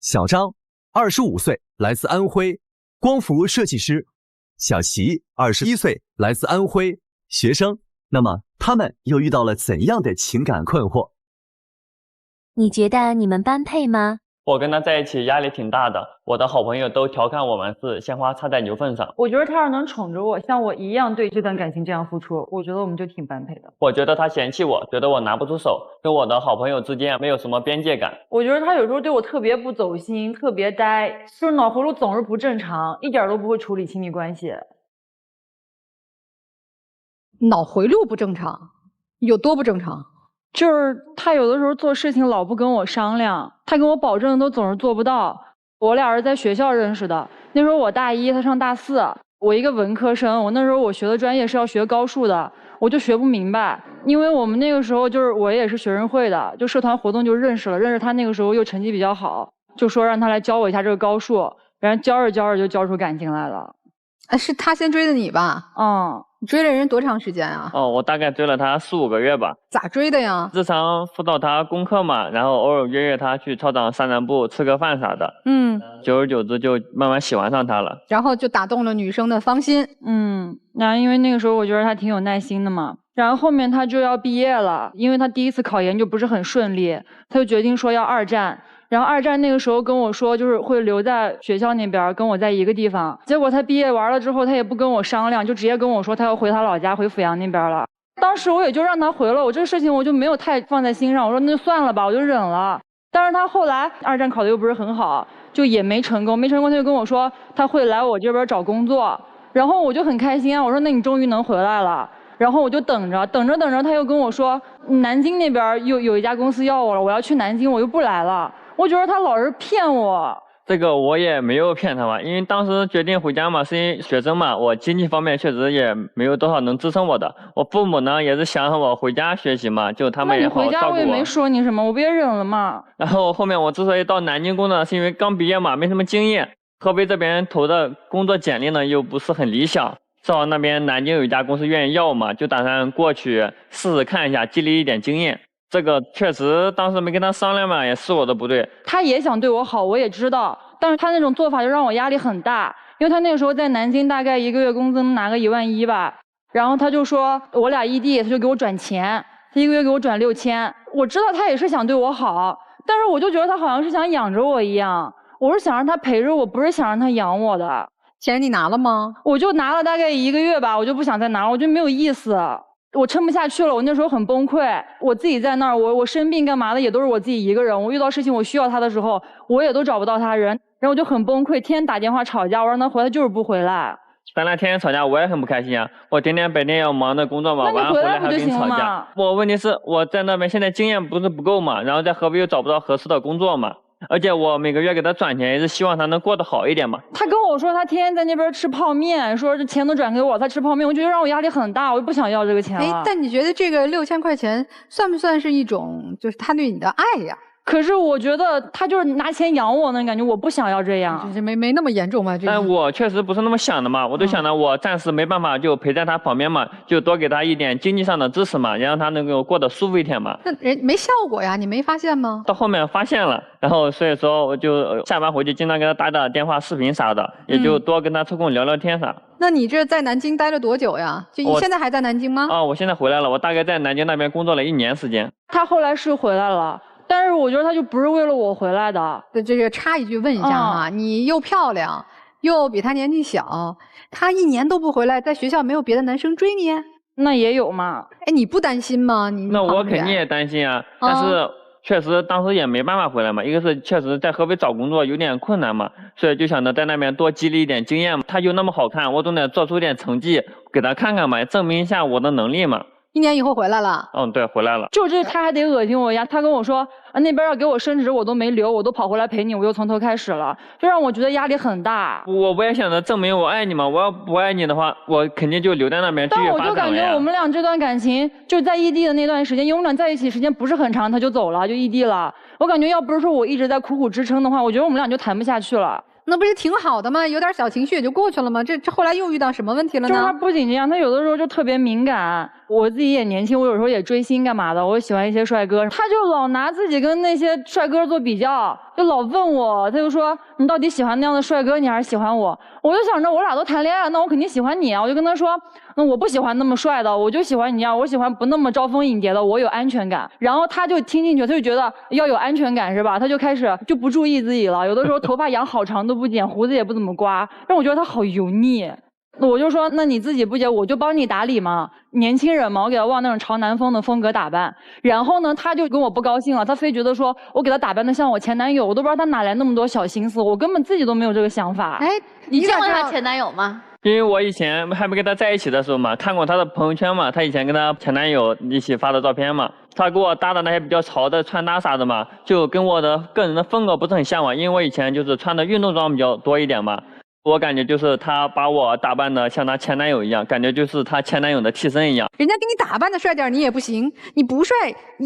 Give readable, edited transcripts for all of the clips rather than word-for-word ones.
小张25岁，来自安徽，光伏设计师；小齐21岁，来自安徽，学生。那么他们又遇到了怎样的情感困惑？你觉得你们般配吗？我跟他在一起压力挺大的，我的好朋友都调侃我们是鲜花插在牛粪上。我觉得他要是能宠着我，像我一样对这段感情这样付出，我觉得我们就挺般配的。我觉得他嫌弃我，觉得我拿不出手，跟我的好朋友之间没有什么边界感。我觉得他有时候对我特别不走心，特别呆，就是脑回路总是不正常，一点都不会处理亲密关系。脑回路不正常，有多不正常？就是他有的时候做事情老不跟我商量，他跟我保证都总是做不到。我俩是在学校认识的，那时候我大一，他上大四，我一个文科生，我那时候我学的专业是要学高数的，我就学不明白，因为我们那个时候就是我也是学生会的，就社团活动就认识了，认识他那个时候又成绩比较好，就说让他来教我一下这个高数，然后教着教着就教出感情来了。是他先追的你吧？你追了人多长时间啊？我大概追了他4、5个月吧。咋追的呀？日常辅导他功课嘛，然后偶尔约他去操场散散步、吃个饭啥的。久而久之就慢慢喜欢上他了。然后就打动了女生的芳心。然后因为那个时候我觉得他挺有耐心的嘛，然后后面他就要毕业了，因为他第一次考研就不是很顺利，他就决定说要2战。然后2战那个时候跟我说，就是会留在学校那边跟我在一个地方。结果他毕业完了之后，他也不跟我商量，就直接跟我说他要回他老家，回阜阳那边了。当时我也就让他回了，我这个事情我就没有太放在心上，我说那就算了吧，我就忍了。但是他后来2战考得又不是很好，就也没成功，他就跟我说他会来我这边找工作，然后我就很开心啊，我说那你终于能回来了。然后我就等着，他又跟我说南京那边又有一家公司要我了，我要去南京，我又不来了。我觉得他老是骗我。这个我也没有骗他嘛，因为当时决定回家嘛，是因为学生嘛，我经济方面确实也没有多少能支撑我的。我父母呢也是想让我回家学习嘛，就他们也好照顾我。那你回家我也没说你什么，我不也忍了嘛。然后后面我之所以到南京工作，是因为刚毕业嘛，没什么经验。合肥这边投的工作简历呢又不是很理想，正好那边南京有一家公司愿意要我嘛，就打算过去试试看一下，积累一点经验。这个确实当时没跟他商量嘛，也是我的不对。他也想对我好，我也知道，但是他那种做法就让我压力很大，因为他那个时候在南京大概1个月工资能拿个11000吧，然后他就说我俩异地，他就给我转钱，他1个月给我转6000。我知道他也是想对我好，但是我就觉得他好像是想养着我一样，我是想让他陪着我，不是想让他养我的。钱你拿了吗？我就拿了大概1个月吧，我就不想再拿了，我觉得没有意思。我撑不下去了，我那时候很崩溃，我自己在那儿，我生病干嘛的也都是我自己一个人，我遇到事情我需要他的时候，我也都找不到他人，然后我就很崩溃，天天打电话吵架，我让他回来，他就是不回来。咱俩天天吵架，我也很不开心啊！我天天白天要忙着工作嘛，晚上回来还跟你吵架。我问题是我在那边现在经验不是不够嘛，然后在合肥又找不到合适的工作嘛。而且我每个月给他转钱，也是希望他能过得好一点嘛。他跟我说他天天在那边吃泡面，说这钱都转给我，他吃泡面，我觉得让我压力很大，我就不想要这个钱了。但你觉得这个6000块钱算不算是一种就是他对你的爱呀？可是我觉得他就是拿钱养我那感觉，我不想要这样。没那么严重吧？但我确实不是那么想的嘛，我就想着我暂时没办法就陪在他旁边嘛，就多给他一点经济上的支持嘛，也让他能够过得舒服一点嘛。那人没效果呀，你没发现吗？到后面发现了，然后所以说我就下班回去经常给他打电话、视频啥的，也就多跟他抽空聊聊天啥。那你这在南京待了多久呀？就你现在还在南京吗？我现在回来了，我大概在南京那边工作了1年时间。他后来是回来了。但是我觉得他就不是为了我回来的。这个插一句问一下哈，你又漂亮，又比他年纪小，他1年都不回来，在学校没有别的男生追你？那也有嘛。你不担心吗？那我肯定也担心啊，但是确实当时也没办法回来嘛。一个是确实在合肥找工作有点困难嘛，所以就想着在那边多积累一点经验嘛。他就那么好看，我总得做出点成绩给他看看嘛，证明一下我的能力嘛。1年以后回来了？对，回来了。就这他还得恶心我呀！他跟我说那边要给我升职，我都没留，我都跑回来陪你，我又从头开始了，就让我觉得压力很大。我也想着证明我爱你嘛，我要不爱你的话，我肯定就留在那边继续发展了呀。但我就感觉我们俩这段感情就在异地的那段时间，因为我们俩在一起时间不是很长，他就走了，就异地了。我感觉要不是说我一直在苦苦支撑的话，我觉得我们俩就谈不下去了。那不是挺好的吗？有点小情绪也就过去了吗？这后来又遇到什么问题了呢？就是他不仅这样，他有的时候就特别敏感。我自己也年轻，我有时候也追星干嘛的，我喜欢一些帅哥，他就老拿自己跟那些帅哥做比较，就老问我，他就说你到底喜欢那样的帅哥，你还是喜欢我？我就想着我俩都谈恋爱了，那我肯定喜欢你啊！我就跟他说，那我不喜欢那么帅的，我就喜欢你啊，我喜欢不那么招蜂引蝶的，我有安全感。然后他就听进去，他就觉得要有安全感是吧？他就开始就不注意自己了，有的时候头发养好长都不剪，胡子也不怎么刮，让我觉得他好油腻。我就说，那你自己不剪，我就帮你打理嘛。年轻人嘛，我给他往那种朝南风的风格打扮。然后呢，他就跟我不高兴了，他非觉得说我给他打扮的像我前男友，我都不知道他哪来那么多小心思，我根本自己都没有这个想法。哎，你见过他前男友吗？因为我以前还没跟他在一起的时候嘛，看过他的朋友圈嘛，他以前跟他前男友一起发的照片嘛，他给我搭的那些比较潮的穿搭啥的嘛，就跟我的个人的风格不是很像嘛，因为我以前就是穿的运动装比较多一点嘛。我感觉就是他把我打扮的像他前男友一样，感觉就是他前男友的替身一样。人家给你打扮的帅点你也不行，你不帅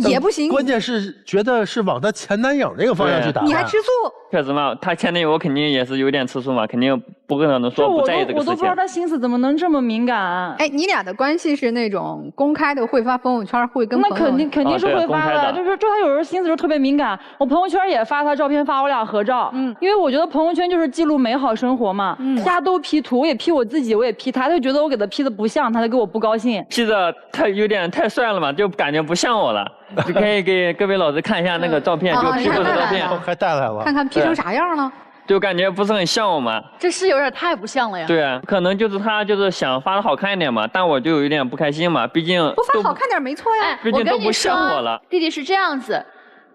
也不行。关键是觉得是往他前男友那个方向去打扮。你还吃醋？确实嘛，他前男友我肯定也是有点吃醋嘛，肯定不可能说不在意这个事情。我都不知道他心思怎么能这么敏感。哎，你俩的关系是那种公开的，会发朋友圈，会跟朋友？那肯定是会发的，就是他有时候心思就特别敏感。我朋友圈也发他照片，发我俩合照。因为我觉得朋友圈就是记录美好生活嘛。大家都 P 图，我也 P 我自己，我也 P 他，他就觉得我给他 P 的不像，他就给我不高兴。 P 的他有点太帅了嘛，就感觉不像我了。就可以给各位老师看一下那个照片，就 P 过的照片，还带来了，看看 P 成啥样了。就感觉不是很像我嘛。这是有点太不像了呀。对啊，可能就是他就是想发的好看一点嘛，但我就有一点不开心嘛，毕竟不发好看点没错呀。毕竟都不像我了。弟弟是这样子，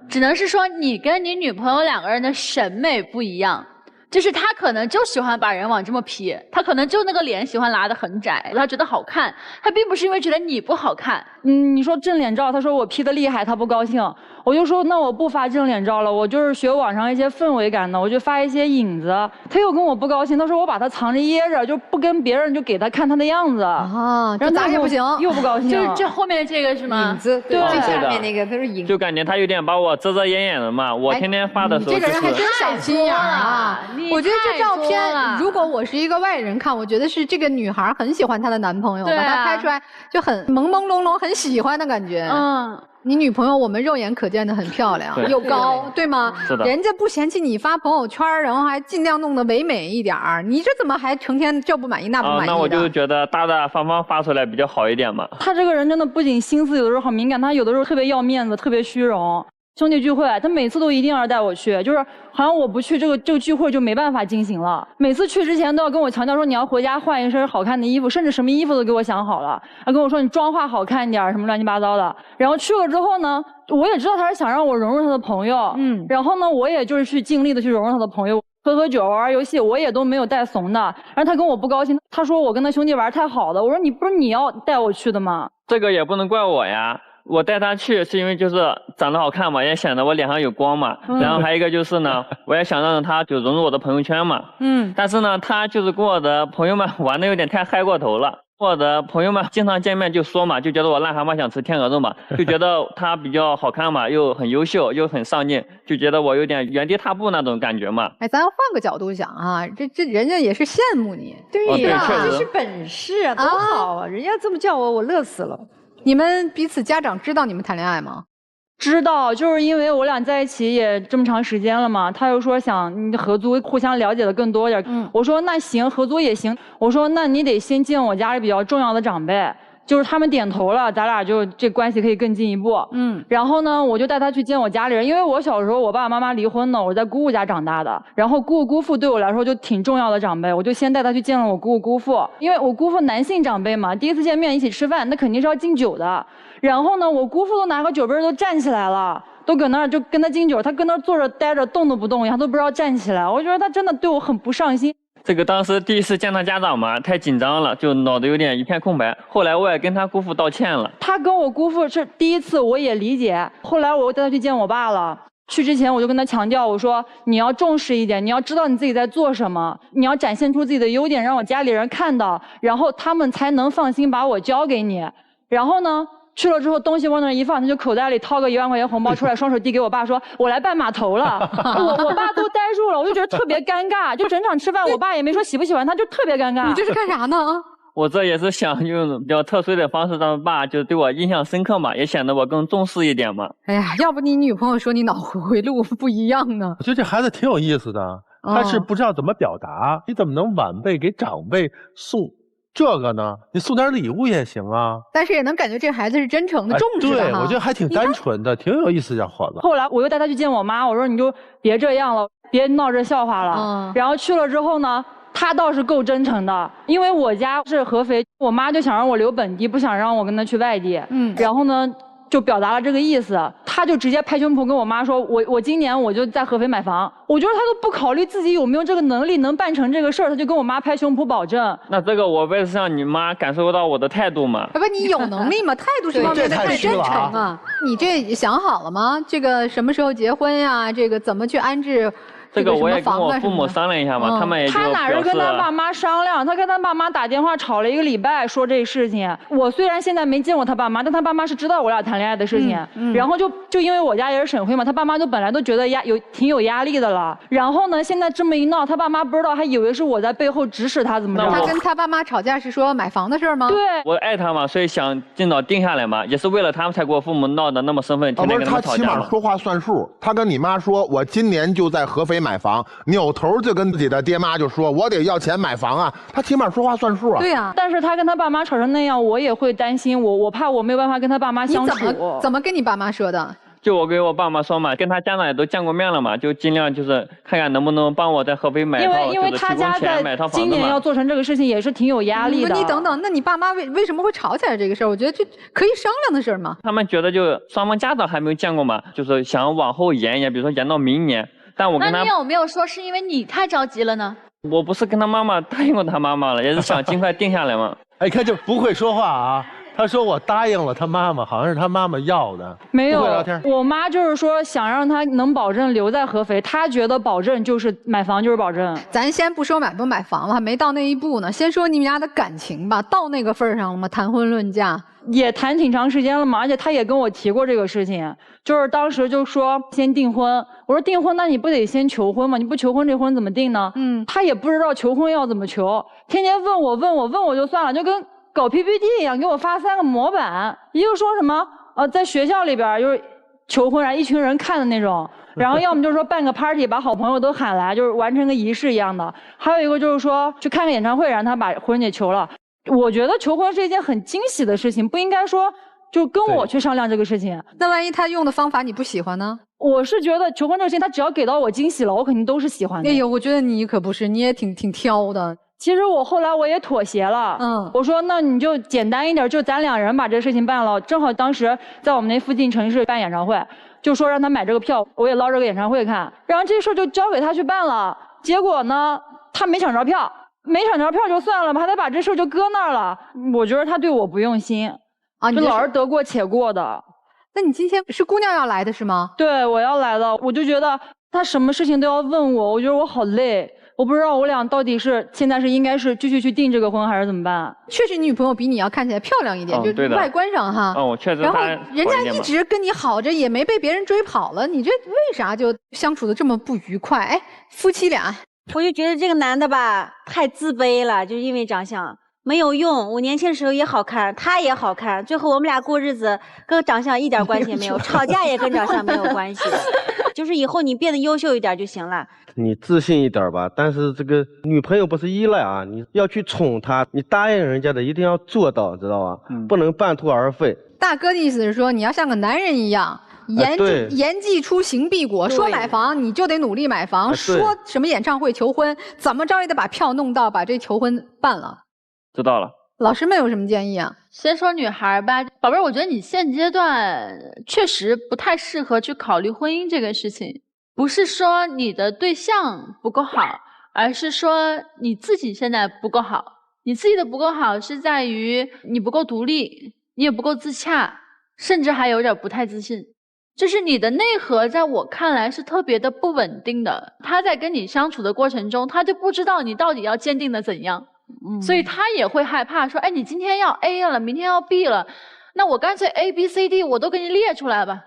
只能是说你跟你女朋友两个人的审美不一样。 就是他可能就喜欢把人往这么 P， 他可能就那个脸喜欢拉得很窄，他觉得好看，他并不是因为觉得你不好看。你说正脸照，他说我 P 的厉害，他不高兴，我就说那我不发正脸照了，我就是学网上一些氛围感的，我就发一些影子。他又跟我不高兴，他说我把他藏着掖着，就不跟别人就给他看他的样子。啊，然后咋也不行，又不高兴。就是这后面这个是吗？影子，对，最下面那个他是影子，就感觉他有点把我遮遮掩掩的嘛。我天天发的时候，这个人还真小心眼啊！我觉得这照片，如果我是一个外人看，我觉得是这个女孩很喜欢她的男朋友，把他拍出来就很朦朦胧胧，很喜欢的感觉。你女朋友我们肉眼可见的很漂亮，又高，对吗？是的。人家不嫌弃你发朋友圈，然后还尽量弄得唯美一点儿，你这怎么还成天这不满意那不满意的？那我就觉得大大方方发出来比较好一点嘛。他这个人真的不仅心思有的时候很敏感，他有的时候特别要面子，特别虚荣。兄弟聚会，他每次都一定要带我去，就是好像我不去这个聚会就没办法进行了。每次去之前都要跟我强调说你要回家换一身好看的衣服，甚至什么衣服都给我想好了。他跟我说你妆化好看点，什么乱七八糟的。然后去了之后呢，我也知道他是想让我融入他的朋友，然后呢，我也就是去尽力的去融入他的朋友，喝酒玩游戏，我也都没有带怂的。然后他跟我不高兴，他说我跟他兄弟玩太好了。我说你不是你要带我去的吗？这个也不能怪我呀。我带他去是因为就是长得好看嘛，也显得我脸上有光嘛。然后还有一个就是呢，我也想让他就融入我的朋友圈嘛。但是呢，他就是跟我的朋友们玩的有点太嗨过头了。我的朋友们经常见面就说嘛，就觉得我癞蛤蟆想吃天鹅肉嘛，就觉得他比较好看嘛，又很优秀，又很上进，就觉得我有点原地踏步那种感觉嘛。哎，咱要换个角度想啊，这人家也是羡慕你，对呀，这是本事啊，多好啊！人家这么叫我乐死了。你们彼此家长知道你们谈恋爱吗？知道，就是因为我俩在一起也这么长时间了嘛，他又说想合租，互相了解的更多一点。我说那行，合租也行。我说那你得先见我家里比较重要的长辈，就是他们点头了，咱俩就这关系可以更进一步。然后呢，我就带他去见我家里人，因为我小时候我爸爸妈妈离婚了，我在姑姑家长大的，然后姑姑姑父对我来说就挺重要的长辈，我就先带他去见了我姑姑姑父，因为我姑父男性长辈嘛，第一次见面一起吃饭，那肯定是要敬酒的。然后呢，我姑父都拿个酒杯都站起来了，都搁那儿就跟他敬酒，他跟那儿坐着待着动都不动，他都不知道站起来。我觉得他真的对我很不上心。这个当时第一次见他家长嘛，太紧张了，就脑子有点一片空白。后来我也跟他姑父道歉了。他跟我姑父是第一次，我也理解。后来我带他去见我爸了。去之前我就跟他强调，我说你要重视一点，你要知道你自己在做什么，你要展现出自己的优点，让我家里人看到，然后他们才能放心把我交给你。然后呢，去了之后东西往那一放，他就口袋里掏个1万块钱红包出来，双手递给我爸说我来办码头了。我爸都呆住了，我就觉得特别尴尬。就整场吃饭我爸也没说喜不喜欢他，就特别尴尬。你这是干啥呢？我这也是想用比较特殊的方式让爸就对我印象深刻嘛，也显得我更重视一点嘛。哎呀，要不你女朋友说你脑回路不一样呢？我觉得这孩子挺有意思的，他是不知道怎么表达，你怎么能晚辈给长辈送这个呢？你送点礼物也行啊。但是也能感觉这孩子是真诚的、重视的。对，我觉得还挺单纯的，挺有意思，这伙子。后来我又带他去见我妈，我说你就别这样了，别闹这笑话了。然后去了之后呢，他倒是够真诚的，因为我家是合肥，我妈就想让我留本地，不想让我跟他去外地。然后呢，就表达了这个意思，他就直接拍胸脯跟我妈说，我今年我就在合肥买房。我觉得他都不考虑自己有没有这个能力能办成这个事儿，他就跟我妈拍胸脯保证。那这个我为是让你妈感受到我的态度嘛？不，你有能力吗？态度是方面的，太真诚啊！你这想好了吗？这个什么时候结婚呀？这个怎么去安置？这个我也跟我父母商量一下嘛，他们也就他哪是跟他爸妈商量，他跟他爸妈打电话吵了1个礼拜，说这事情。我虽然现在没见过他爸妈，但他爸妈是知道我俩谈恋爱的事情。然后就因为我家也是省会嘛，他爸妈就本来都觉得挺有压力的了。然后呢，现在这么一闹，他爸妈不知道，还以为是我在背后指使他怎么着。他跟他爸妈吵架是说买房的事吗？对，我爱他嘛，所以想尽早定下来嘛，也是为了他们才给我父母闹得那么生分，天天跟他们吵架嘛。他起码说话算数，他跟你妈说，我今年就在合肥买房，扭头就跟自己的爹妈就说，我得要钱买房啊，他起码说话算数啊。对呀，但是他跟他爸妈吵成那样，我也会担心，我怕我没有办法跟他爸妈相处。你怎么跟你爸妈说的？就我给我爸妈说嘛，跟他家长也都见过面了嘛，就尽量就是看看能不能帮我在合肥买套，因为他家在今年要做成这个事情也是挺有压力的。你等等，那你爸妈为什么会吵起来这个事儿？我觉得这可以商量的事儿嘛。他们觉得就双方家长还没有见过嘛，就是想往后延一延，比如说延到明年。但我跟他，那你有没有说是因为你太着急了呢？我不是跟他妈妈答应过他妈妈了，也是想尽快定下来嘛。哎，看这不会说话啊。他说我答应了他妈妈，好像是他妈妈要的。没有，我妈就是说想让他能保证留在合肥，她觉得保证就是买房就是保证。咱先不说买不买房了，还没到那一步呢，先说你们家的感情吧，到那个份上了吗？谈婚论嫁也谈挺长时间了嘛，而且他也跟我提过这个事情，就是当时就说先订婚，我说订婚那你不得先求婚吗？你不求婚这婚怎么定呢？他也不知道求婚要怎么求，天天问我就算了，就跟搞 PPT 一样，给我发3个模板，一个说什么在学校里边就是求婚，然后一群人看的那种，然后要么就是说办个 party 把好朋友都喊来，就是完成个仪式一样的，还有一个就是说去看个演唱会，让他把婚给求了。我觉得求婚是一件很惊喜的事情，不应该说就跟我去商量这个事情。那万一他用的方法你不喜欢呢？我是觉得求婚这个事情，他只要给到我惊喜了，我肯定都是喜欢的。哎呦，我觉得你可不是，你也挺挑的。其实我后来我也妥协了，我说那你就简单一点，就咱2人把这事情办了。正好当时在我们那附近城市办演唱会，就说让他买这个票，我也捞这个演唱会看，然后这事就交给他去办了。结果呢，他没抢着票。没抢着票就算了吧，还得把这事就搁那儿了。我觉得他对我不用心啊，就老是得过且过的。那你今天是姑娘要来的是吗？对，我要来的。我就觉得他什么事情都要问我，我觉得我好累。我不知道我俩到底是现在是应该是继续去订这个婚还是怎么办？确实，你女朋友比你要看起来漂亮一点，就外观上哈。我确实。然后人家一直跟你好着，也没被别人追跑了，你这为啥就相处的这么不愉快？哎，夫妻俩。我就觉得这个男的吧，太自卑了，就因为长相没有用。我年轻时候也好看，他也好看，最后我们俩过日子跟长相一点关系也没有，吵架也跟长相没有关系。就是以后你变得优秀一点就行了。你自信一点吧，但是这个女朋友不是依赖啊，你要去宠她，你答应人家的一定要做到，知道吧？不能半途而废。大哥的意思是说，你要像个男人一样。言既出行必果，说买房你就得努力买房，说什么演唱会求婚，怎么着也得把票弄到，把这求婚办了。知道了。老师们有什么建议啊？先说女孩吧，宝贝儿，我觉得你现阶段确实不太适合去考虑婚姻这个事情，不是说你的对象不够好，而是说你自己现在不够好。你自己的不够好是在于你不够独立，你也不够自洽，甚至还有点不太自信。就是你的内核在我看来是特别的不稳定的，他在跟你相处的过程中，他就不知道你到底要坚定的怎样，所以他也会害怕说，哎，你今天要 A 了，明天要 B 了，那我干脆 A B C D 我都给你列出来吧，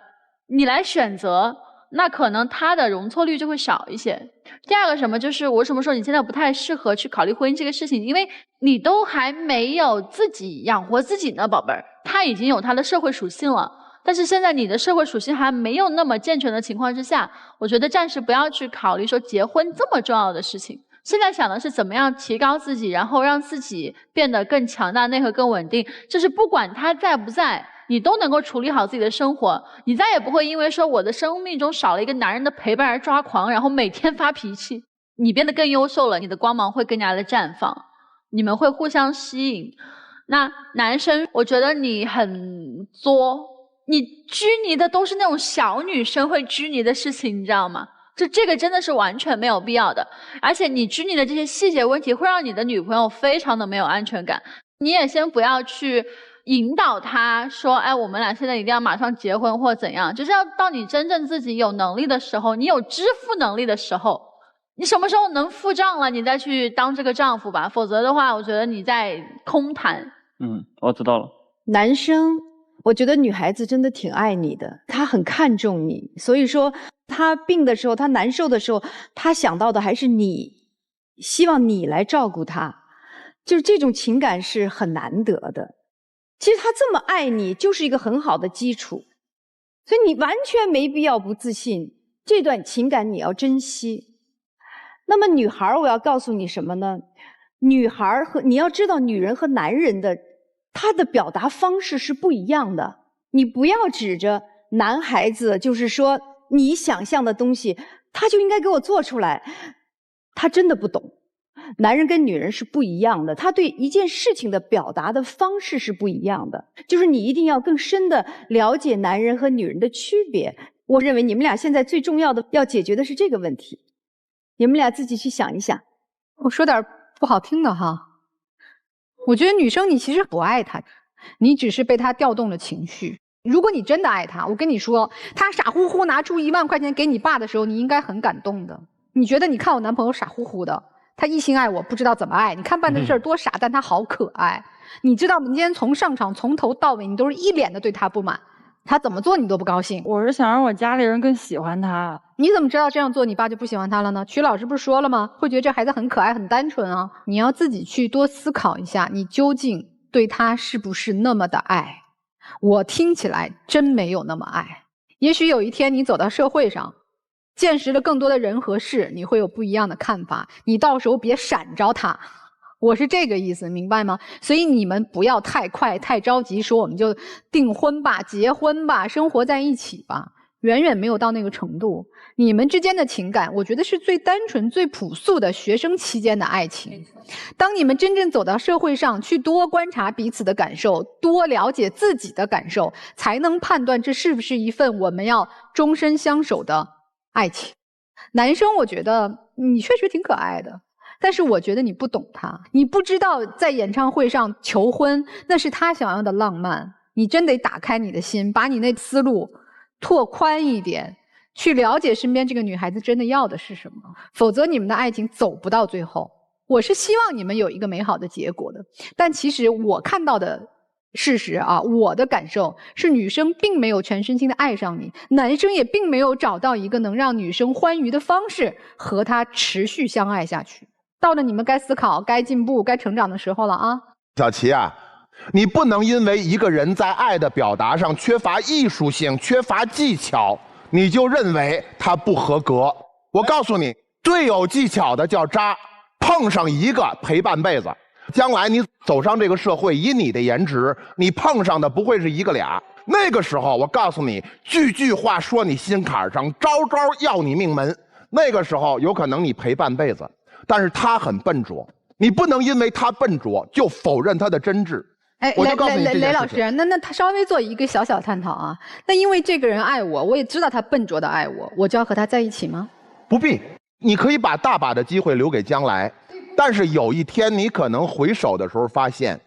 你来选择。那可能他的容错率就会少一些。第二个什么，就是我为什么说你现在不太适合去考虑婚姻这个事情，因为你都还没有自己养活自己呢，宝贝儿，他已经有他的社会属性了。但是现在你的社会属性还没有那么健全的情况之下，我觉得暂时不要去考虑说结婚这么重要的事情。现在想的是怎么样提高自己，然后让自己变得更强大，内核更稳定。就是不管他在不在，你都能够处理好自己的生活。你再也不会因为说我的生命中少了一个男人的陪伴而抓狂，然后每天发脾气。你变得更优秀了，你的光芒会更加的绽放，你们会互相吸引。那男生，我觉得你很作。你拘泥的都是那种小女生会拘泥的事情，你知道吗？这个真的是完全没有必要的。而且你拘泥的这些细节问题会让你的女朋友非常的没有安全感。你也先不要去引导她说，哎，我们俩现在一定要马上结婚或怎样，就是要到你真正自己有能力的时候，你有支付能力的时候，你什么时候能付账了，你再去当这个丈夫吧。否则的话，我觉得你在空谈。我知道了。男生，我觉得女孩子真的挺爱你的，她很看重你，所以说她病的时候，她难受的时候，她想到的还是你，希望你来照顾她，就是这种情感是很难得的。其实她这么爱你，就是一个很好的基础，所以你完全没必要不自信，这段情感你要珍惜。那么女孩，我要告诉你什么呢？女孩你要知道，女人和男人的他的表达方式是不一样的，你不要指着男孩子，就是说你想象的东西，他就应该给我做出来。他真的不懂，男人跟女人是不一样的，他对一件事情的表达的方式是不一样的。就是你一定要更深的了解男人和女人的区别。我认为你们俩现在最重要的要解决的是这个问题，你们俩自己去想一想。我说点不好听的哈。我觉得女生你其实不爱他，你只是被他调动了情绪。如果你真的爱他，我跟你说，他傻乎乎拿出1万块钱给你爸的时候，你应该很感动的。你觉得你看我男朋友傻乎乎的，他一心爱我，不知道怎么爱。你看办这事儿多傻，但他好可爱。你知道吗？你今天从上场从头到尾，你都是一脸的对他不满，他怎么做你都不高兴。我是想让我家里人更喜欢他。你怎么知道这样做你爸就不喜欢他了呢？曲老师不是说了吗？会觉得这孩子很可爱很单纯啊。你要自己去多思考一下，你究竟对他是不是那么的爱。我听起来真没有那么爱。也许有一天你走到社会上，见识了更多的人和事，你会有不一样的看法。你到时候别闪着他，我是这个意思，明白吗？所以你们不要太快太着急说我们就订婚吧结婚吧生活在一起吧，远远没有到那个程度。你们之间的情感我觉得是最单纯最朴素的学生期间的爱情。当你们真正走到社会上去，多观察彼此的感受，多了解自己的感受，才能判断这是不是一份我们要终身相守的爱情。男生我觉得你确实挺可爱的，但是我觉得你不懂他，你不知道在演唱会上求婚那是他想要的浪漫。你真得打开你的心，把你那思路拓宽一点，去了解身边这个女孩子真的要的是什么，否则你们的爱情走不到最后。我是希望你们有一个美好的结果的，但其实我看到的事实啊，我的感受是女生并没有全身心的爱上你，男生也并没有找到一个能让女生欢愉的方式和她持续相爱下去。到了你们该思考该进步该成长的时候了啊。小琪啊，你不能因为一个人在爱的表达上缺乏艺术性缺乏技巧，你就认为他不合格。我告诉你，最有技巧的叫渣，碰上一个陪半辈子。将来你走上这个社会，以你的颜值，你碰上的不会是一个俩。那个时候我告诉你，句句话说你心坎上，招招要你命门。那个时候有可能你陪半辈子，但是他很笨拙，你不能因为他笨拙就否认他的真挚。哎，我就告诉你雷老师，那他稍微做一个小小探讨啊。那因为这个人爱我，我也知道他笨拙的爱我，我就要和他在一起吗？不必，你可以把大把的机会留给将来。但是有一天你可能回首的时候发现，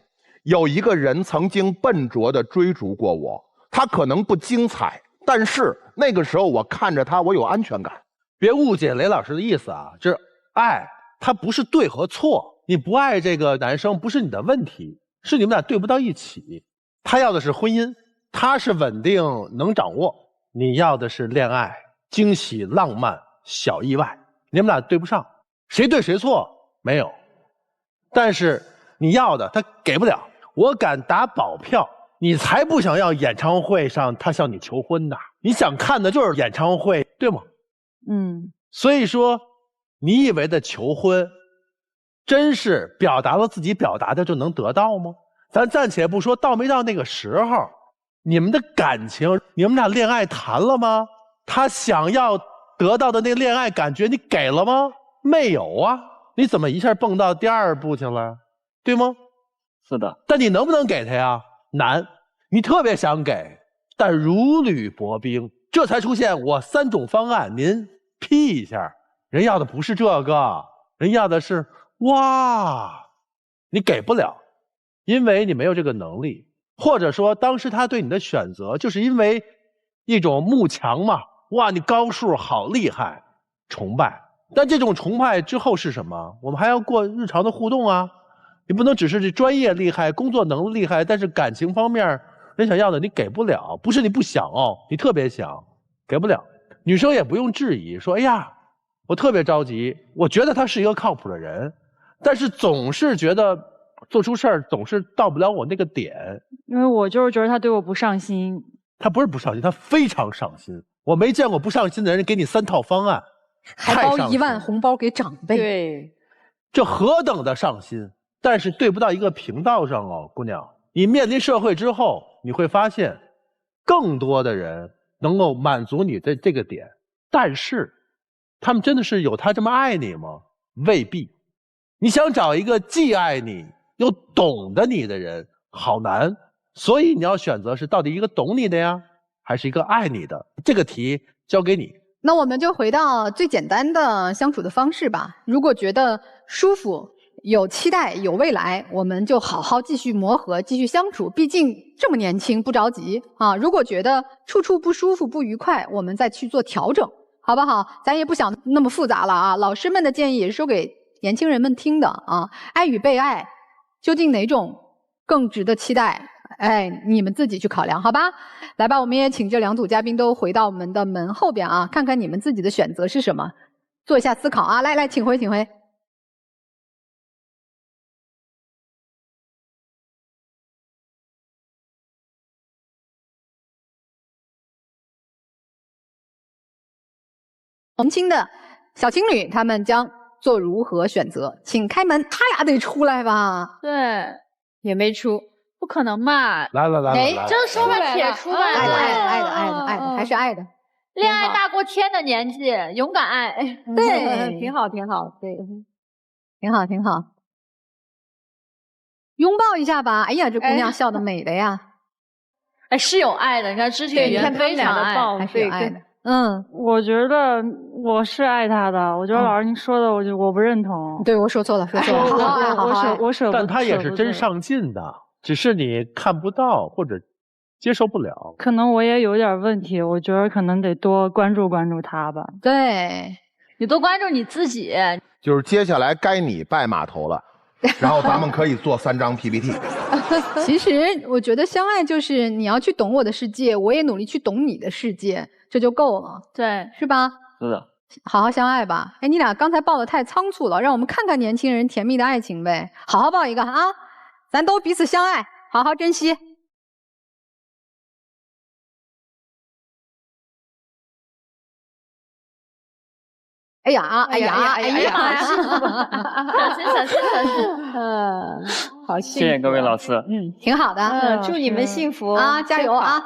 有一个人曾经笨拙地追逐过我，他可能不精彩，但是那个时候我看着他，我有安全感。别误解雷老师的意思啊，这爱它不是对和错，你不爱这个男生不是你的问题，是你们俩对不到一起。他要的是婚姻，他是稳定能掌握，你要的是恋爱，惊喜、浪漫、小意外，你们俩对不上，谁对谁错没有，但是你要的他给不了。我敢打保票，你才不想要演唱会上他向你求婚的，你想看的就是演唱会，对吗？所以说，你以为的求婚，真是表达了自己表达的就能得到吗？咱暂且不说到没到那个时候，你们的感情，你们俩恋爱谈了吗？他想要得到的那个恋爱感觉，你给了吗？没有啊，你怎么一下蹦到第2步去了？对吗？是的。但你能不能给他呀？难。你特别想给，但如履薄冰，这才出现我3种方案，您批一下。人要的不是这个，人要的是哇，你给不了，因为你没有这个能力，或者说当时他对你的选择就是因为一种慕强嘛，哇，你高数好厉害，崇拜。但这种崇拜之后是什么？我们还要过日常的互动啊，你不能只是这专业厉害，工作能力厉害，但是感情方面人想要的你给不了，不是你不想哦，你特别想，给不了。女生也不用质疑说，哎呀，我特别着急，我觉得他是一个靠谱的人，但是总是觉得做出事儿总是到不了我那个点。因为我就是觉得他对我不上心。他不是不上心，他非常上心。我没见过不上心的人给你3套方案，还包1万红包给长辈。对，这何等的上心！但是对不到一个频道上哦，姑娘，你面临社会之后，你会发现更多的人能够满足你的这个点，但是他们真的是有他这么爱你吗？未必。你想找一个既爱你又懂得你的人，好难。所以你要选择是到底一个懂你的呀，还是一个爱你的？这个题交给你。那我们就回到最简单的相处的方式吧。如果觉得舒服、有期待、有未来，我们就好好继续磨合，继续相处。毕竟这么年轻，不着急啊。如果觉得处处不舒服、不愉快，我们再去做调整，好不好？咱也不想那么复杂了啊。老师们的建议也是说给年轻人们听的啊。爱与被爱，究竟哪种更值得期待？哎，你们自己去考量，好吧？来吧，我们也请这2组嘉宾都回到我们的门后边啊，看看你们自己的选择是什么，做一下思考啊。来，请回，请回。年轻的小情侣，他们将做如何选择？请开门，他俩得出来吧？对，也没出。不可能吧？来，就是说吧，铁出来了，爱的，还是爱的。恋爱大过天的年纪，勇敢爱。对，挺好，对，挺好。拥抱一下吧！哎呀，这姑娘笑得美的呀。哎，是有爱的，你看肢体语言非常爱，还是有爱的。我觉得我是爱他的。我觉得老师您说的，我不认同。对，我说错了。我舍不得。但他也是真上进的。只是你看不到或者接受不了，可能我也有点问题，我觉得可能得多关注关注他吧。对，你多关注你自己。就是接下来该你拜码头了，然后咱们可以做3张 PPT。其实我觉得相爱就是你要去懂我的世界，我也努力去懂你的世界，这就够了。对，是吧？是的。好好相爱吧。哎，你俩刚才抱得太仓促了，让我们看看年轻人甜蜜的爱情呗。好好抱一个啊！咱都彼此相爱，好好珍惜。哎呀，小心，好幸福。谢谢各位老师，挺好的，祝你们幸福啊，加油啊！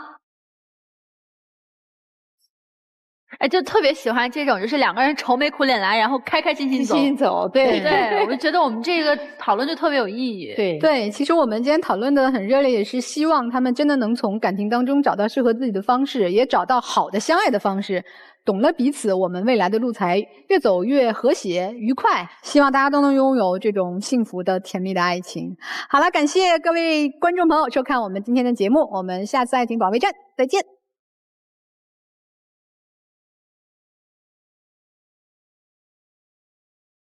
哎，就特别喜欢这种，就是2个人愁眉苦脸来，然后开开心心走。对，我就觉得我们这个讨论就特别有意义。对，其实我们今天讨论的很热烈，也是希望他们真的能从感情当中找到适合自己的方式，也找到好的相爱的方式。懂了彼此，我们未来的路才越走越和谐愉快。希望大家都能拥有这种幸福的甜蜜的爱情。好了，感谢各位观众朋友收看我们今天的节目，我们下次爱情保卫战再见。